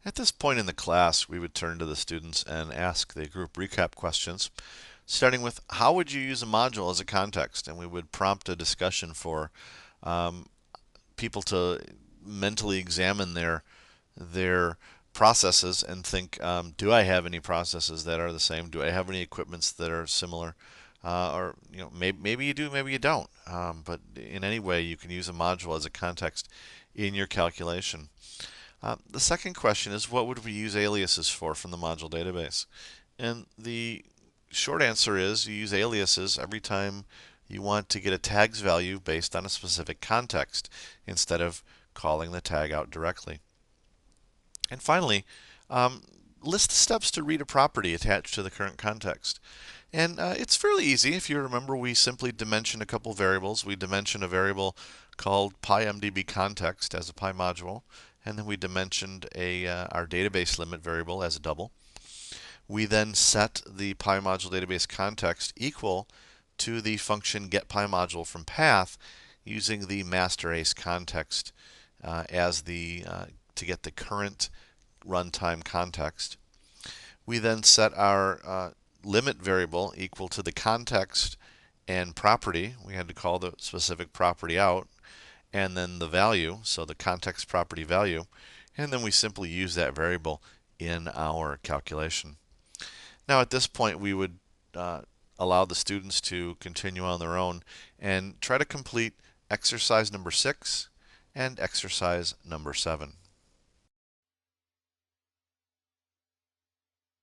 At this point in the class, we would turn to the students and ask the group recap questions, starting with how would you use a module as a context? And we would prompt a discussion for um, people to mentally examine their processes and think, do I have any processes that are the same? Do I have any equipments that are similar? Or maybe you do, maybe you don't. But in any way, you can use a module as a context in your calculation. The second question is, what would we use aliases for from the module database? And the short answer is you use aliases every time you want to get a tag's value based on a specific context instead of calling the tag out directly. And finally, um, list the steps to read a property attached to the current context. And it's fairly easy. If you remember, we simply dimension a couple variables. We dimension a variable called PyMDBContext as a Py module, and then we dimensioned our database limit variable as a double. We then set the PyModule database context equal to the function getPyModule from path using the master ace context as to get the current runtime context. We then set our limit variable equal to the context and property. We had to call the specific property out, and then the value, so the context property value, and then we simply use that variable in our calculation. Now at this point we would allow the students to continue on their own and try to complete exercise number 6 and exercise number 7.